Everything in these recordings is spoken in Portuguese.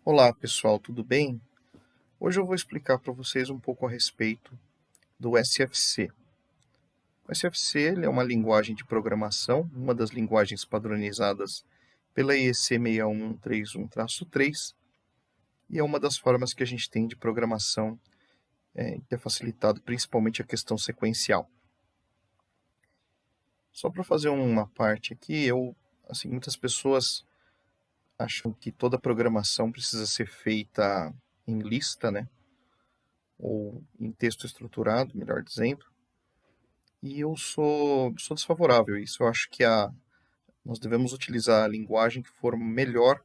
Olá pessoal, tudo bem? Hoje eu vou explicar para vocês um pouco a respeito do SFC. O SFC ele é uma linguagem de programação, uma das linguagens padronizadas pela IEC 61131-3, e é uma das formas que a gente tem de programação que é facilitado principalmente a questão sequencial. Só para fazer uma parte aqui, muitas pessoas acham que toda programação precisa ser feita em lista, né? Ou em texto estruturado, melhor dizendo. E eu sou desfavorável a isso. Eu acho que nós devemos utilizar a linguagem que for melhor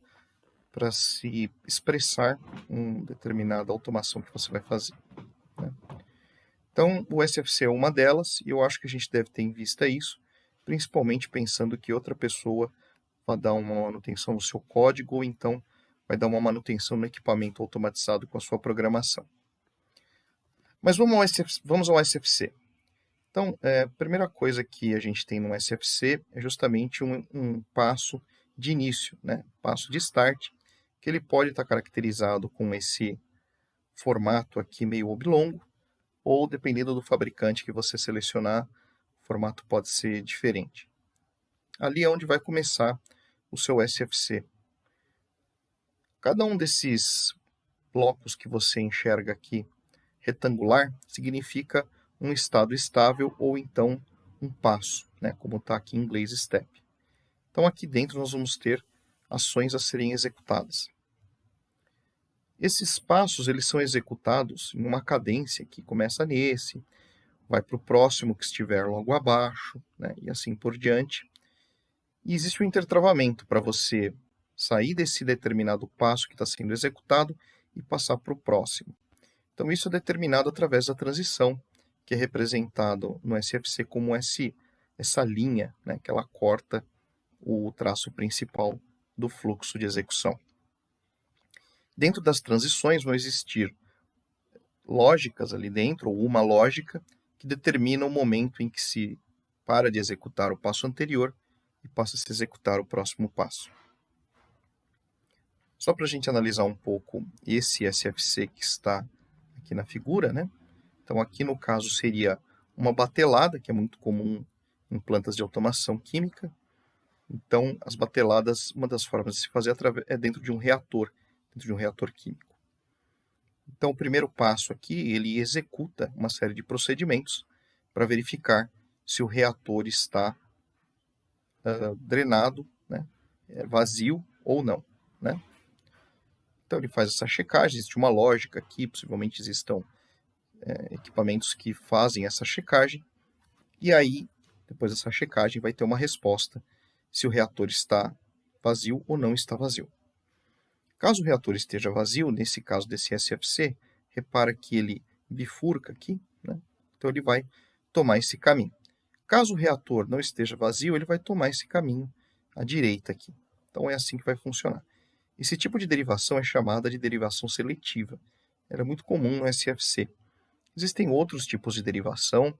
para se expressar uma determinada automação que você vai fazer, né? Então, o SFC é uma delas, e eu acho que a gente deve ter em vista isso, principalmente pensando que outra pessoa vai dar uma manutenção no seu código, ou então vai dar uma manutenção no equipamento automatizado com a sua programação. Mas vamos ao SFC. Então, a primeira coisa que a gente tem no SFC é justamente um passo de início, né? Passo de start, que ele pode estar caracterizado com esse formato aqui meio oblongo, ou dependendo do fabricante que você selecionar, o formato pode ser diferente. Ali é onde vai começar o seu SFC. Cada um desses blocos que você enxerga aqui retangular significa um estado estável ou então um passo, né, como está aqui em inglês step. Então aqui dentro nós vamos ter ações a serem executadas. Esses passos eles são executados em uma cadência que começa nesse, vai para o próximo que estiver logo abaixo, né, e assim por diante. E existe um intertravamento para você sair desse determinado passo que está sendo executado e passar para o próximo. Então isso é determinado através da transição, que é representado no SFC como essa linha, né, que ela corta o traço principal do fluxo de execução. Dentro das transições vão existir lógicas ali dentro, ou uma lógica, que determina o momento em que se para de executar o passo anterior e passa a se executar o próximo passo. Só para a gente analisar um pouco esse SFC que está aqui na figura, né? Então aqui no caso seria uma batelada, que é muito comum em plantas de automação química. Então as bateladas, uma das formas de se fazer é dentro de um reator químico. Então o primeiro passo aqui, ele executa uma série de procedimentos para verificar se o reator está drenado, né, vazio ou não, né? Então ele faz essa checagem, existe uma lógica aqui, possivelmente existam equipamentos que fazem essa checagem, e aí, depois dessa checagem, vai ter uma resposta se o reator está vazio ou não está vazio. Caso o reator esteja vazio, nesse caso desse SFC, repara que ele bifurca aqui, né? Então ele vai tomar esse caminho. Caso o reator não esteja vazio, ele vai tomar esse caminho à direita aqui. Então é assim que vai funcionar. Esse tipo de derivação é chamada de derivação seletiva. Era muito comum no SFC. Existem outros tipos de derivação.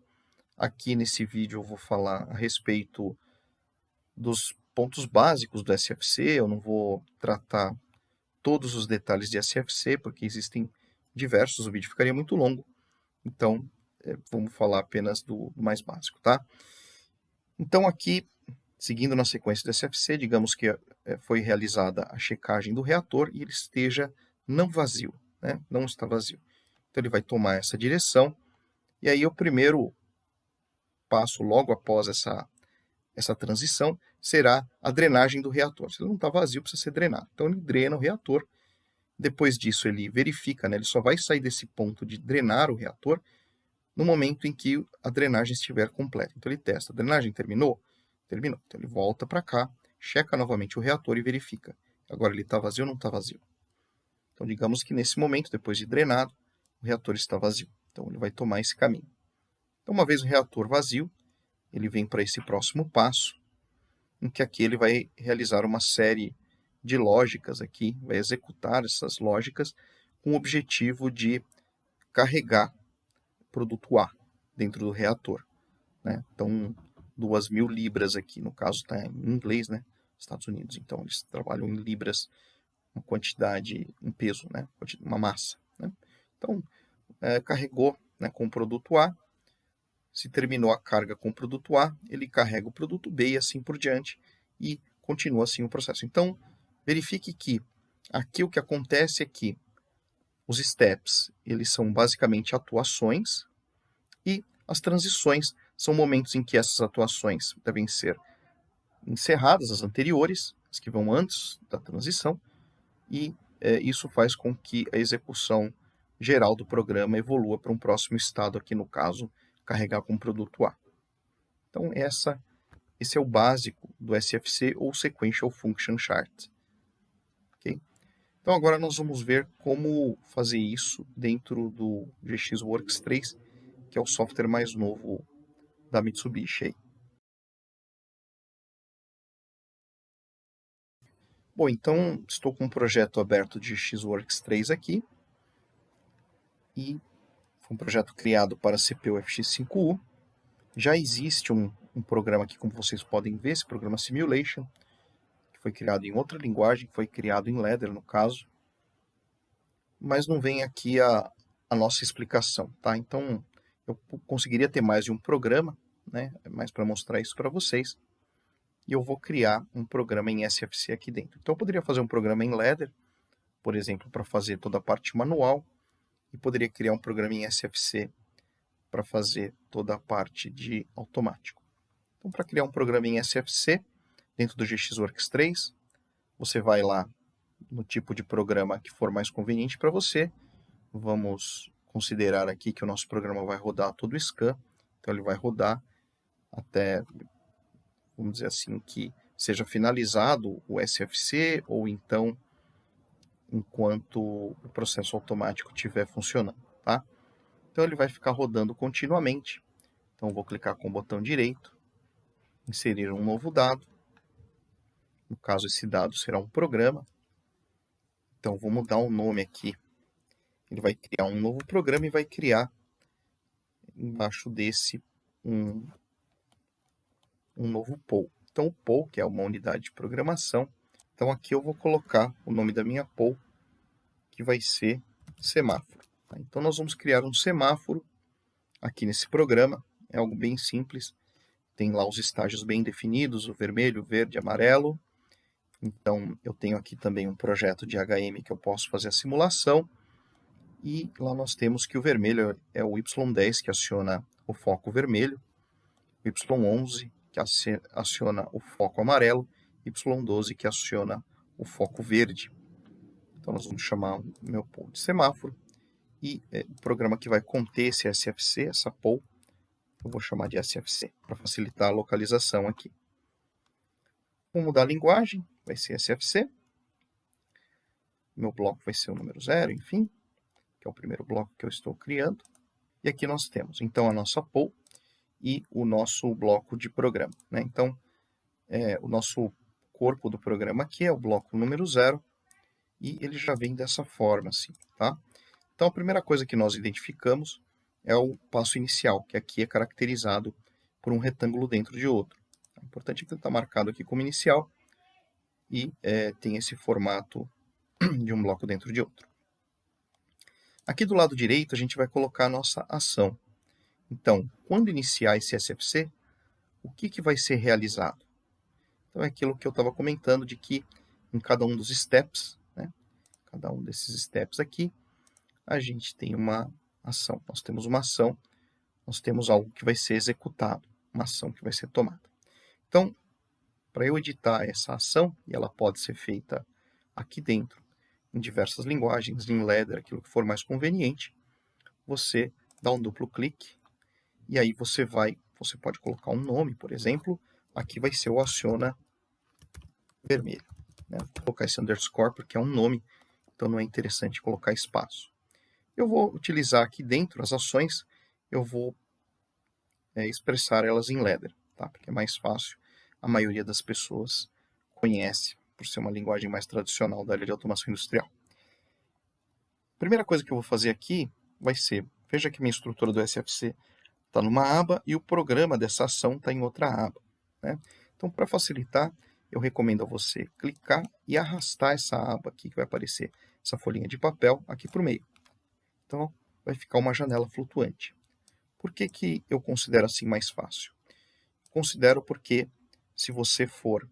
Aqui nesse vídeo eu vou falar a respeito dos pontos básicos do SFC. Eu não vou tratar todos os detalhes de SFC, porque existem diversos, o vídeo ficaria muito longo. Então, vamos falar apenas do mais básico, tá? Então aqui, seguindo na sequência do SFC, digamos que foi realizada a checagem do reator e ele esteja não vazio, né? Não está vazio. Então ele vai tomar essa direção, e aí o primeiro passo logo após essa transição será a drenagem do reator. Se ele não está vazio, precisa ser drenado. Então ele drena o reator. Depois disso ele verifica, né? Ele só vai sair desse ponto de drenar o reator no momento em que a drenagem estiver completa. Então ele testa, a drenagem terminou? Terminou. Então ele volta para cá, checa novamente o reator e verifica. Agora ele está vazio ou não está vazio? Então digamos que nesse momento, depois de drenado, o reator está vazio. Então ele vai tomar esse caminho. Então uma vez o reator vazio, ele vem para esse próximo passo, em que aqui ele vai realizar uma série de lógicas aqui, vai executar essas lógicas com o objetivo de carregar produto A dentro do reator, né? Então, 2.000 libras aqui, no caso está em inglês, né? Estados Unidos, então eles trabalham em libras uma quantidade, um peso, né? Uma massa. Né? Então, carregou, né, com o produto A, se terminou a carga com o produto A, ele carrega o produto B e assim por diante, e continua assim o processo. Então, verifique que aqui o que acontece é que os steps, eles são basicamente atuações, e as transições são momentos em que essas atuações devem ser encerradas, as anteriores, as que vão antes da transição, e isso faz com que a execução geral do programa evolua para um próximo estado, aqui no caso, carregar com o produto A. Então, esse é o básico do SFC, ou Sequential Function Chart. Okay? Então, agora nós vamos ver como fazer isso dentro do GXWorks 3, que é o software mais novo da Mitsubishi. Aí. Bom, então, estou com um projeto aberto de GXWorks 3 aqui, e foi um projeto criado para CPU FX5U. Já existe um programa aqui, como vocês podem ver, esse programa Simulation, que foi criado em outra linguagem, foi criado em Ladder, no caso, mas não vem aqui a nossa explicação, tá? Então, eu conseguiria ter mais de um programa, né? Mais para mostrar isso para vocês, e eu vou criar um programa em SFC aqui dentro. Então, eu poderia fazer um programa em Ladder, por exemplo, para fazer toda a parte manual, e poderia criar um programa em SFC para fazer toda a parte de automático. Então, para criar um programa em SFC, dentro do GXWorks 3, você vai lá no tipo de programa que for mais conveniente para você. Vamos considerar aqui que o nosso programa vai rodar todo o scan, então ele vai rodar até, vamos dizer assim, que seja finalizado o SFC, ou então enquanto o processo automático estiver funcionando, tá? Então ele vai ficar rodando continuamente. Então eu vou clicar com o botão direito, inserir um novo dado. No caso, esse dado será um programa. Então vou mudar o nome aqui. Ele vai criar um novo programa e vai criar embaixo desse um novo pool. Então o pool, que é uma unidade de programação. Então aqui eu vou colocar o nome da minha pool, que vai ser semáforo. Tá? Então nós vamos criar um semáforo aqui nesse programa. É algo bem simples. Tem lá os estágios bem definidos, o vermelho, o verde, amarelo. Então eu tenho aqui também um projeto de HM que eu posso fazer a simulação. E lá nós temos que o vermelho é o Y10, que aciona o foco vermelho, o Y11, que aciona o foco amarelo, Y12, que aciona o foco verde. Então nós vamos chamar o meu pool de semáforo, e o programa que vai conter esse SFC, essa pool, eu vou chamar de SFC, para facilitar a localização aqui. Vou mudar a linguagem, vai ser SFC. Meu bloco vai ser o número 0, enfim, que é o primeiro bloco que eu estou criando. E aqui nós temos, então, a nossa pool e o nosso bloco de programa. Né? Então, o nosso corpo do programa aqui é o bloco número 0, e ele já vem dessa forma, assim, tá? Então, a primeira coisa que nós identificamos é o passo inicial, que aqui é caracterizado por um retângulo dentro de outro. O importante é que ele está marcado aqui como inicial, e tem esse formato de um bloco dentro de outro. Aqui do lado direito, a gente vai colocar a nossa ação. Então, quando iniciar esse SFC, o que vai ser realizado? Então, é aquilo que eu estava comentando, de que em cada um dos steps, né, cada um desses steps aqui, a gente tem uma ação. Nós temos uma ação, nós temos algo que vai ser executado, uma ação que vai ser tomada. Então, para eu editar essa ação, e ela pode ser feita aqui dentro, em diversas linguagens, em Ladder, aquilo que for mais conveniente, você dá um duplo clique, e aí você pode colocar um nome, por exemplo, aqui vai ser o aciona vermelho. Né? Vou colocar esse underscore porque é um nome, então não é interessante colocar espaço. Eu vou utilizar aqui dentro as ações, eu vou expressar elas em Ladder, tá? Porque é mais fácil, a maioria das pessoas conhece, por ser uma linguagem mais tradicional da área de automação industrial. A primeira coisa que eu vou fazer aqui vai ser, veja que minha estrutura do SFC está numa aba e o programa dessa ação está em outra aba. Né? Então, para facilitar, eu recomendo a você clicar e arrastar essa aba aqui que vai aparecer, essa folhinha de papel aqui para o meio. Então, vai ficar uma janela flutuante. Por que que eu considero assim mais fácil? Considero porque se você for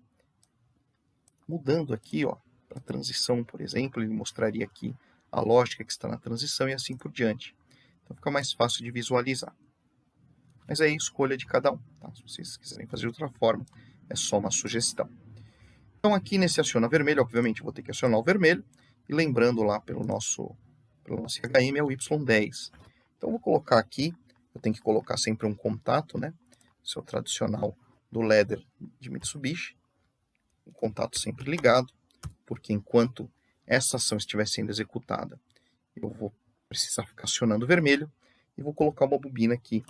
mudando aqui, ó, para transição, por exemplo, ele mostraria aqui a lógica que está na transição e assim por diante. Então fica mais fácil de visualizar. Mas aí é escolha de cada um, tá? Se vocês quiserem fazer de outra forma, é só uma sugestão. Então aqui nesse aciona vermelho, obviamente eu vou ter que acionar o vermelho, e lembrando lá pelo nosso HM é o Y10. Então eu vou colocar aqui, eu tenho que colocar sempre um contato, né? Esse é o tradicional do ladder de Mitsubishi. O contato sempre ligado, porque enquanto essa ação estiver sendo executada, eu vou precisar ficar acionando o vermelho e vou colocar uma bobina aqui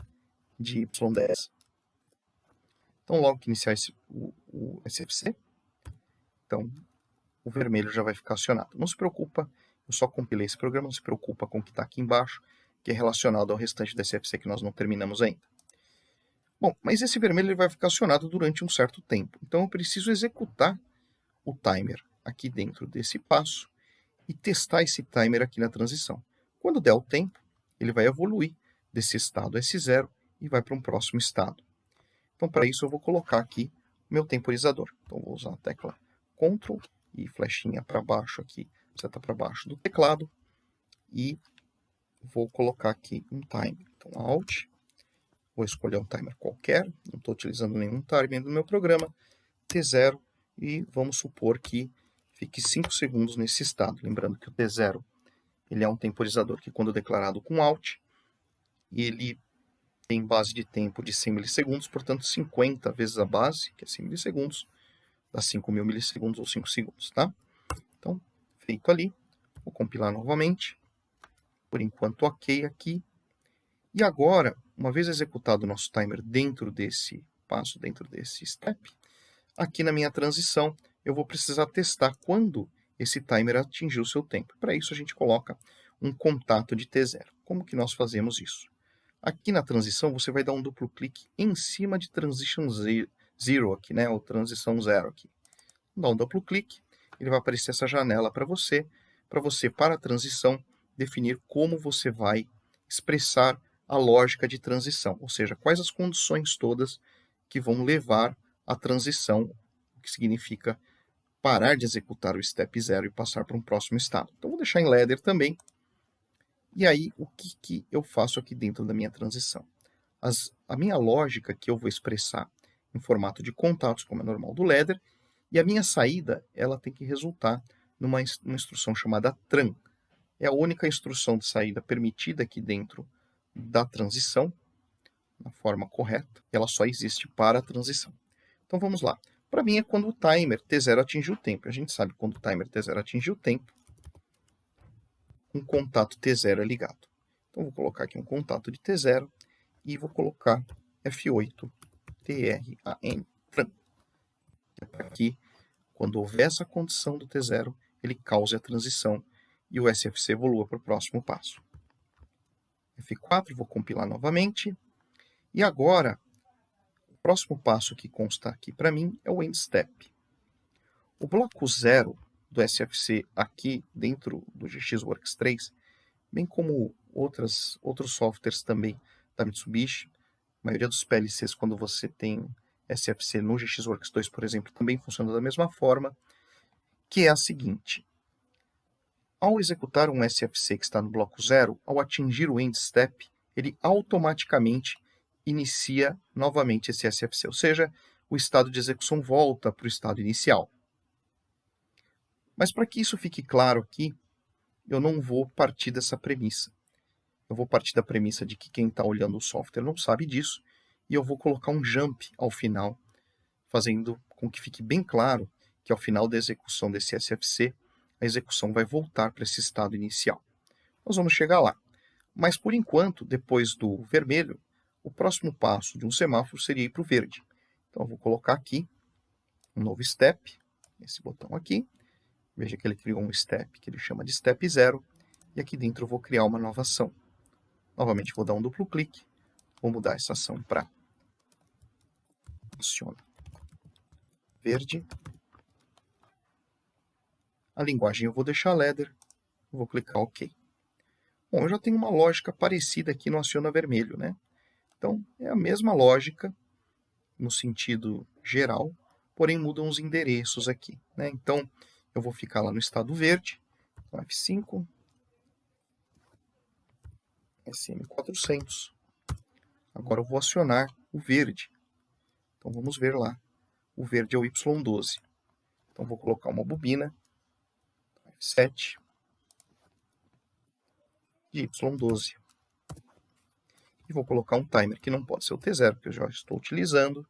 de Y10. Então, logo que iniciar o SFC, então o vermelho já vai ficar acionado. Não se preocupa, eu só compilei esse programa, não se preocupa com o que está aqui embaixo, que é relacionado ao restante do SFC que nós não terminamos ainda. Bom, mas esse vermelho ele vai ficar acionado durante um certo tempo. Então eu preciso executar o timer aqui dentro desse passo e testar esse timer aqui na transição. Quando der o tempo, ele vai evoluir desse estado S0 e vai para um próximo estado. Então, para isso, eu vou colocar aqui o meu temporizador. Então, vou usar a tecla Ctrl e flechinha para baixo aqui, seta para baixo do teclado, e vou colocar aqui um timer. Então, Alt, vou escolher um timer qualquer, não estou utilizando nenhum timer no meu programa, T0, e vamos supor que fique 5 segundos nesse estado. Lembrando que o T0 ele é um temporizador que, quando declarado com Alt, ele tem base de tempo de 100 milissegundos, portanto 50 vezes a base, que é 100 milissegundos, dá 5.000 milissegundos ou 5 segundos, tá? Então, feito ali, vou compilar novamente, por enquanto ok aqui, e agora, uma vez executado o nosso timer dentro desse passo, dentro desse step, aqui na minha transição, eu vou precisar testar quando esse timer atingiu o seu tempo. Para isso, a gente coloca um contato de T0. Como que nós fazemos isso? Aqui na transição, você vai dar um duplo clique em cima de Transition Zero aqui, né? Ou Transição Zero aqui. Dá um duplo clique, ele vai aparecer essa janela para você, para a transição, definir como você vai expressar a lógica de transição, ou seja, quais as condições todas que vão levar à transição, o que significa parar de executar o step 0 e passar para um próximo estado. Então, vou deixar em ladder também. E aí, o que eu faço aqui dentro da minha transição? A minha lógica que eu vou expressar em formato de contatos, como é normal do ladder, e a minha saída ela tem que resultar numa instrução chamada tran. É a única instrução de saída permitida aqui dentro da transição, na forma correta, ela só existe para a transição. Então vamos lá. Para mim é quando o timer T0 atingiu o tempo. A gente sabe que quando o timer T0 atingiu o tempo, um contato T0 é ligado. Então vou colocar aqui um contato de T0 e vou colocar F8 TRAN, para que, quando houver essa condição do T0, ele cause a transição e o SFC evolua para o próximo passo. F4, vou compilar novamente. E agora, o próximo passo que consta aqui para mim é o end step. O bloco 0 do SFC aqui dentro do GXWorks 3, bem como outros softwares também da Mitsubishi, a maioria dos PLCs, quando você tem SFC no GXWorks 2, por exemplo, também funciona da mesma forma, que é a seguinte. Ao executar um SFC que está no bloco 0, ao atingir o end step, ele automaticamente inicia novamente esse SFC, ou seja, o estado de execução volta para o estado inicial. Mas para que isso fique claro aqui, eu não vou partir dessa premissa. Eu vou partir da premissa de que quem está olhando o software não sabe disso, e eu vou colocar um jump ao final, fazendo com que fique bem claro que ao final da execução desse SFC, a execução vai voltar para esse estado inicial. Nós vamos chegar lá. Mas, por enquanto, depois do vermelho, o próximo passo de um semáforo seria ir para o verde. Então, eu vou colocar aqui um novo step, esse botão aqui. Veja que ele criou um step que ele chama de step 0. E aqui dentro eu vou criar uma nova ação. Novamente, vou dar um duplo clique. Vou mudar essa ação para aciona verde. A linguagem eu vou deixar ladder, vou clicar OK. Bom, eu já tenho uma lógica parecida aqui no aciona vermelho, né? Então, é a mesma lógica no sentido geral, porém mudam os endereços aqui, né? Então, eu vou ficar lá no estado verde, F5, SM400. Agora eu vou acionar o verde. Então, vamos ver lá. O verde é o Y12. Então, vou colocar uma bobina, F7, de Y12. E vou colocar um timer, que não pode ser o T0, que eu já estou utilizando.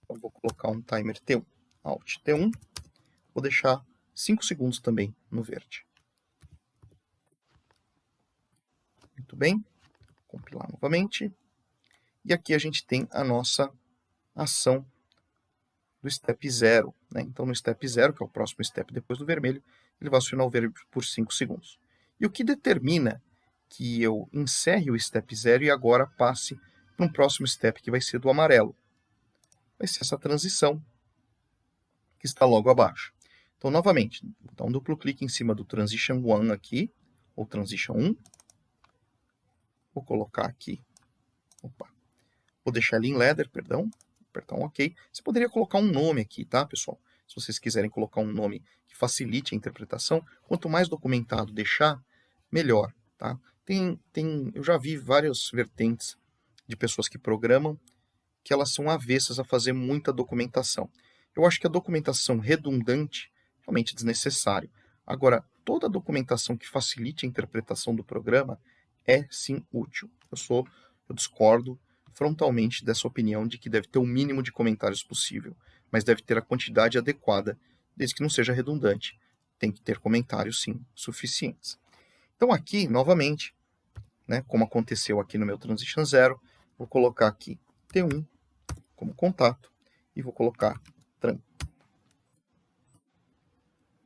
Então, vou colocar um timer T1, Alt T1. Vou deixar 5 segundos também no verde. Muito bem. Compilar novamente. E aqui a gente tem a nossa ação do step 0. Né? Então, no step 0, que é o próximo step depois do vermelho, ele vai acionar o verde por 5 segundos. E o que determina que eu encerre o step 0 e agora passe para um próximo step, que vai ser do amarelo? Vai ser essa transição que está logo abaixo. Então, novamente, vou dar um duplo clique em cima do Transition 1 aqui, ou Transition 1. Vou colocar aqui, vou deixar ele em ladder, perdão, apertar um OK. Você poderia colocar um nome aqui, tá, pessoal? Se vocês quiserem colocar um nome que facilite a interpretação, quanto mais documentado deixar, melhor, tá? Eu já vi várias vertentes de pessoas que programam que elas são avessas a fazer muita documentação. Eu acho que a documentação redundante é realmente desnecessário. Agora, toda documentação que facilite a interpretação do programa é sim útil. Eu discordo frontalmente dessa opinião de que deve ter o mínimo de comentários possível, mas deve ter a quantidade adequada, desde que não seja redundante. Tem que ter comentários, sim, suficientes. Então aqui, novamente, né, como aconteceu aqui no meu Transition 0, vou colocar aqui T1 como contato e vou colocar tran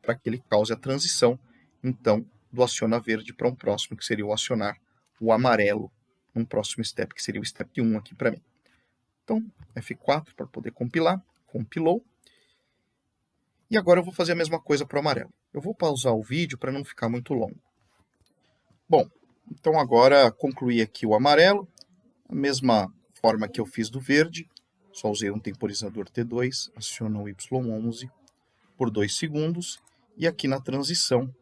para que ele cause a transição, então, do aciona verde para um próximo, que seria o acionar o amarelo, num próximo step, que seria o step 1 aqui para mim. Então, F4 para poder compilar, compilou. E agora eu vou fazer a mesma coisa para o amarelo. Eu vou pausar o vídeo para não ficar muito longo. Bom, então agora concluí aqui o amarelo, a mesma forma que eu fiz do verde, só usei um temporizador T2, aciono o Y11 por 2 segundos, e aqui na transição,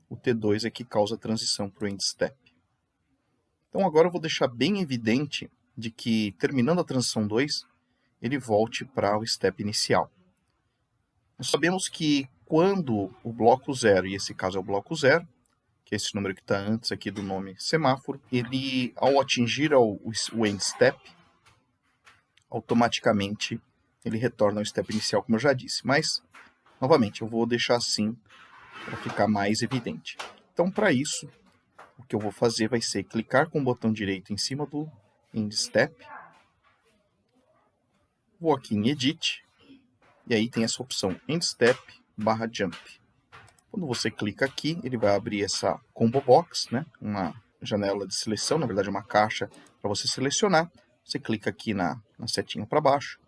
o T2 é que causa a transição para o end step. Então agora eu vou deixar bem evidente de que, terminando a transição 2, ele volte para o step inicial. Nós sabemos que quando o bloco 0, e esse caso é o bloco 0, que é esse número que está antes aqui do nome semáforo, ele, ao atingir o end step, automaticamente ele retorna ao step inicial, como eu já disse. Mas, novamente, eu vou deixar assim para ficar mais evidente. Então, para isso, o que eu vou fazer vai ser clicar com o botão direito em cima do end step, vou aqui em Edit, e aí tem essa opção end step /jump. Quando você clica aqui, ele vai abrir essa combo box, né? Uma janela de seleção, na verdade uma caixa para você selecionar. Você clica aqui na setinha para baixo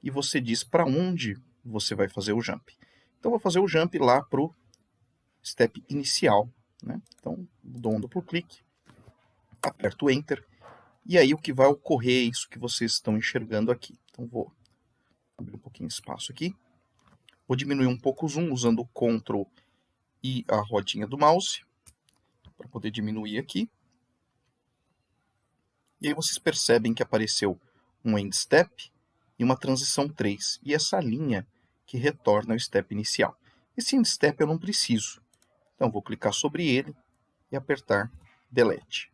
e você diz para onde você vai fazer o jump. Então, eu vou fazer o jump lá para o step inicial, né? Então, dou um duplo clique, aperto Enter, e aí o que vai ocorrer é isso que vocês estão enxergando aqui. Então, vou abrir um pouquinho de espaço aqui, vou diminuir um pouco o zoom usando o Ctrl e a rodinha do mouse, para poder diminuir aqui. E aí vocês percebem que apareceu um end step e uma transição 3, e essa linha que retorna ao step inicial. Esse end step eu não preciso, então vou clicar sobre ele e apertar Delete.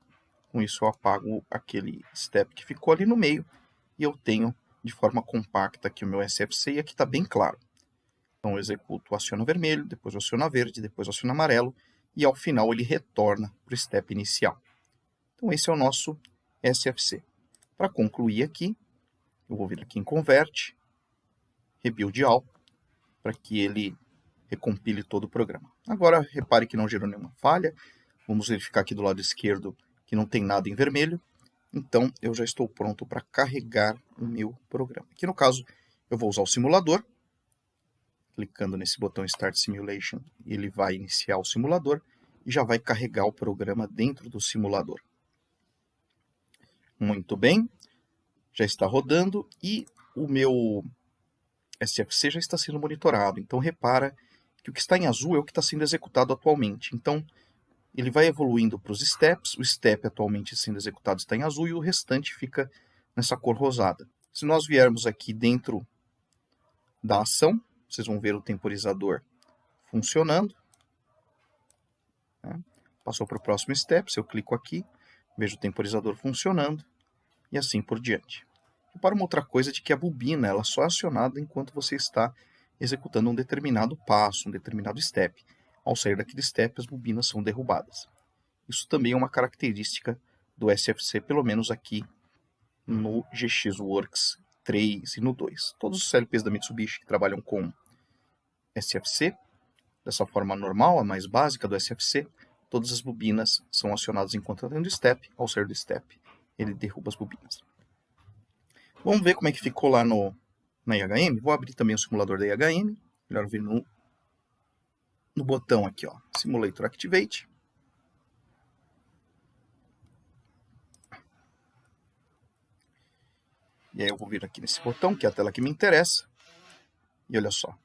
Com isso eu apago aquele step que ficou ali no meio e eu tenho de forma compacta aqui o meu SFC, e aqui está bem claro. Então eu executo o aciona vermelho, depois o aciona verde, depois o aciona amarelo, e ao final ele retorna para o step inicial. Então esse é o nosso SFC. Para concluir aqui, eu vou vir aqui em Convert, Rebuild All, para que ele recompile todo o programa. Agora, repare que não gerou nenhuma falha. Vamos verificar aqui do lado esquerdo que não tem nada em vermelho. Então, eu já estou pronto para carregar o meu programa. Aqui no caso, eu vou usar o simulador. Clicando nesse botão Start Simulation, ele vai iniciar o simulador e já vai carregar o programa dentro do simulador. Muito bem, já está rodando e o meu SFC já está sendo monitorado. Então repara que o que está em azul é o que está sendo executado atualmente. Então ele vai evoluindo para os steps, o step atualmente sendo executado está em azul e o restante fica nessa cor rosada. Se nós viermos aqui dentro da ação, vocês vão ver o temporizador funcionando. Passou para o próximo step, se eu clico aqui, vejo o temporizador funcionando e assim por diante. Repara uma outra coisa de que a bobina ela só é acionada enquanto você está executando um determinado passo, um determinado step. Ao sair daquele step, as bobinas são derrubadas. Isso também é uma característica do SFC, pelo menos aqui no GXWorks 3 e no 2. Todos os CLPs da Mitsubishi que trabalham com SFC, dessa forma normal, a mais básica do SFC, todas as bobinas são acionadas enquanto está dentro do step. Ao sair do step, ele derruba as bobinas. Vamos ver como é que ficou lá na IHM. Vou abrir também o simulador da IHM. Melhor vir no botão aqui, ó, Simulator Activate. E aí eu vou vir aqui nesse botão, que é a tela que me interessa. E olha só.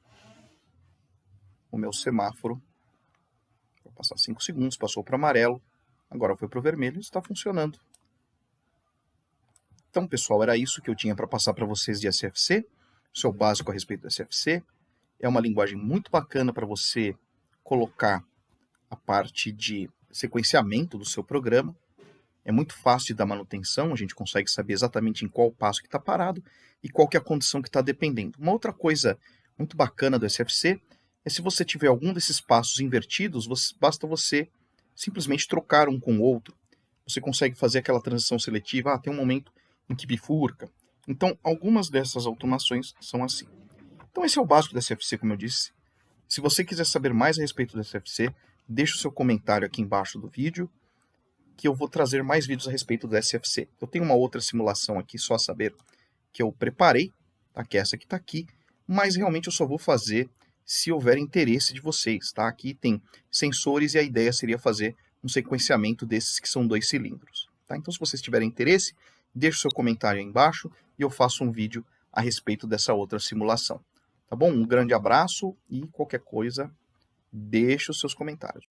O meu semáforo, vou passar 5 segundos, passou para o amarelo. Agora foi para o vermelho e está funcionando. Então, pessoal, era isso que eu tinha para passar para vocês de SFC. Isso é o básico a respeito do SFC. É uma linguagem muito bacana para você colocar a parte de sequenciamento do seu programa. É muito fácil de dar manutenção, a gente consegue saber exatamente em qual passo que está parado e qual que é a condição que está dependendo. Uma outra coisa muito bacana do SFC é se você tiver algum desses passos invertidos, basta você simplesmente trocar um com o outro. Você consegue fazer aquela transição seletiva, tem um momento em que bifurca. Então, algumas dessas automações são assim. Então, esse é o básico do SFC, como eu disse. Se você quiser saber mais a respeito do SFC, deixe o seu comentário aqui embaixo do vídeo, que eu vou trazer mais vídeos a respeito do SFC. Eu tenho uma outra simulação aqui, só a saber, que eu preparei, tá? Que é essa que está aqui, mas realmente eu só vou fazer se houver interesse de vocês. Tá? Aqui tem sensores e a ideia seria fazer um sequenciamento desses que são 2 cilindros. Tá? Então, se vocês tiverem interesse, deixe o seu comentário aí embaixo e eu faço um vídeo a respeito dessa outra simulação. Tá bom? Um grande abraço e qualquer coisa, deixe os seus comentários.